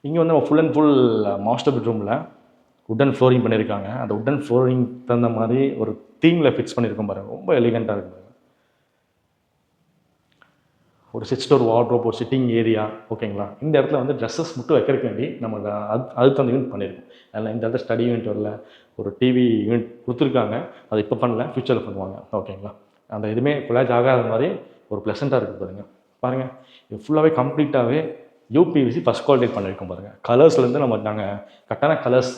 இங்கே வந்து நம்ம ஃபுல் அண்ட் ஃபுல் மாஸ்டர் பெட்ரூமில் உட்டன் ஃப்ளோரிங் பண்ணியிருக்காங்க. அந்த உட்டன் ஃப்ளோரிங் தகுந்த மாதிரி ஒரு தீமில் ஃபிக்ஸ் பண்ணியிருக்கோம் பாருங்கள். ரொம்ப எலிகண்ட்டாக இருக்குது. ஒரு 6 டோர் வார்ட்ரோப், ஒரு சிட்டிங் ஏரியா. ஓகேங்களா. இந்த இடத்துல வந்து ட்ரெஸ்ஸஸ் மட்டும் வைக்கிறதுக்கு வேண்டி நமக்கு அதுக்கு அந்த யூனிட் பண்ணியிருக்கோம். அதில் இந்த இடத்துல ஸ்டடி யூனிட் வரல, ஒரு டிவி யூனிட் கொடுத்துருக்காங்க. அது இப்போ பண்ணல, ஃப்யூச்சரில் பண்ணுவாங்க. ஓகேங்களா. அந்த எதுவுமே கொலாஜ் ஆகாத மாதிரி ஒரு ப்ளசண்ட்டாக இருக்குது பாருங்கள். பாருங்கள், இது ஃபுல்லாகவே கம்ப்ளீட்டாகவே யூபிவிசி ஃபஸ்ட் குவாலிட்டி பண்ணியிருக்கோம் பாருங்கள். கலர்ஸ்லேருந்து நாங்கள் கரெக்டான கலர்ஸ்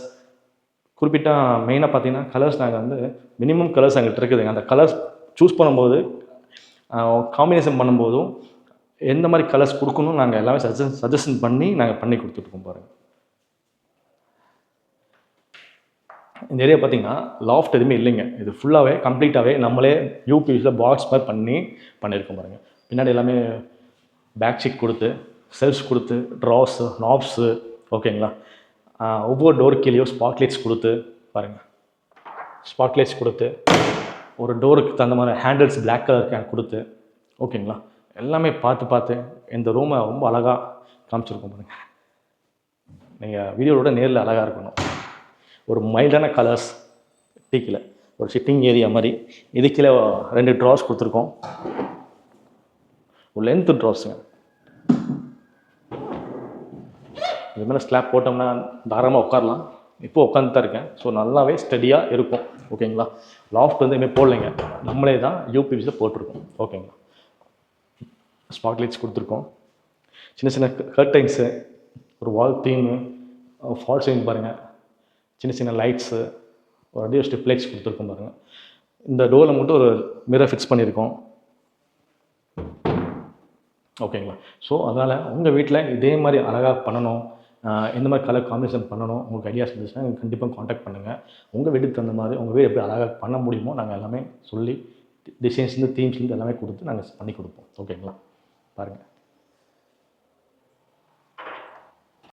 குறிப்பிட்ட மெயினாக பார்த்தீங்கன்னா கலர்ஸ் நாங்கள் வந்து மினிமம் கலர்ஸ் எங்கள்கிட்ட இருக்குதுங்க. அந்த கலர்ஸ் சூஸ் பண்ணும்போது காம்பினேஷன் பண்ணும்போதும் எந்த மாதிரி கலர்ஸ் கொடுக்கணும் நாங்கள் எல்லாமே சஜஷன் பண்ணி நாங்கள் பண்ணி கொடுத்துட்ருக்கோம் பாருங்கள். இந்த ஏரியா பார்த்தீங்கன்னா லாஃப்ட் எதுவுமே இல்லைங்க. இது ஃபுல்லாகவே கம்ப்ளீட்டாகவே நம்மளே யூபிவிசியில் பாக்ஸ் மாதிரி பண்ணியிருக்கோம் பாருங்கள். பின்னாடி எல்லாமே பேக் சீட் கொடுத்து, செல்ஃப்ஸ் கொடுத்து, ட்ராஸு, நாப்ஸு. ஓகேங்களா. ஒவ்வொரு டோர் கீழேயும் ஸ்பாட்லைட்ஸ் கொடுத்து பாருங்கள். ஸ்பாட்லைட்ஸ் கொடுத்து ஒரு டோருக்கு தகுந்த மாதிரி ஹேண்டில்ஸ் பிளாக் கலர் கொடுத்து. ஓகேங்களா. எல்லாமே பார்த்து இந்த ரூமை ரொம்ப அழகாக காமிச்சிருக்கோம் பாருங்கள். நீங்கள் வீடியோவோட நேரில் அழகாக இருக்கணும். ஒரு மைல்டான கலர்ஸ், டீக்கில் ஒரு சிட்டிங் ஏரியா மாதிரி. இது கீழே 2 ட்ராஸ் கொடுத்துருக்கோம். ஒரு லென்த்து ட்ராஸுங்க. இது மேலே ஸ்லாப் போட்டோம்னா தாராளமாக உட்காரலாம். இப்போ உட்காந்து தான் இருக்கேன். ஸோ நல்லாவே ஸ்டடியாக இருக்கும். ஓகேங்களா. லாஃப்ட் வந்து எதுவுமே போடலைங்க, நம்மளே தான் யூபிவிசியில் போட்டிருக்கோம். ஓகேங்களா. ஸ்பாட்லைட்ஸ் கொடுத்துருக்கோம். சின்ன சின்ன கர்டைன்ஸு, ஒரு வால் தீமு, ஃபால் சீலிங் பாருங்கள். சின்ன லைட்ஸு, ஒரு அடியோ ஸ்ட்ரிப் லைட்ஸ் கொடுத்துருக்கோம் பாருங்கள். இந்த டோரில் மட்டும் ஒரு மிரர் ஃபிக்ஸ் பண்ணியிருக்கோம். ஓகேங்களா. ஸோ அதனால் உங்கள் வீட்டில் இதே மாதிரி அழகாக பண்ணணும், எந்த மாதிரி கலர் காம்பினேஷன் பண்ணணும், உங்களுக்கு ஐடியாஸ் இருந்துச்சுன்னா எனக்கு கண்டிப்பாக காண்டாக்ட் பண்ணுங்கள். உங்கள் வீட்டுக்கு தகுந்த மாதிரி உங்கள் வீடு எப்படி அழகாக பண்ண முடியுமோ நாங்கள் எல்லாமே சொல்லி டிசைன்ஸ்லேருந்து தீம்ஸ்லேருந்து எல்லாமே கொடுத்து நாங்கள் பண்ணி கொடுப்போம். ஓகேங்களா. பாருங்கள்.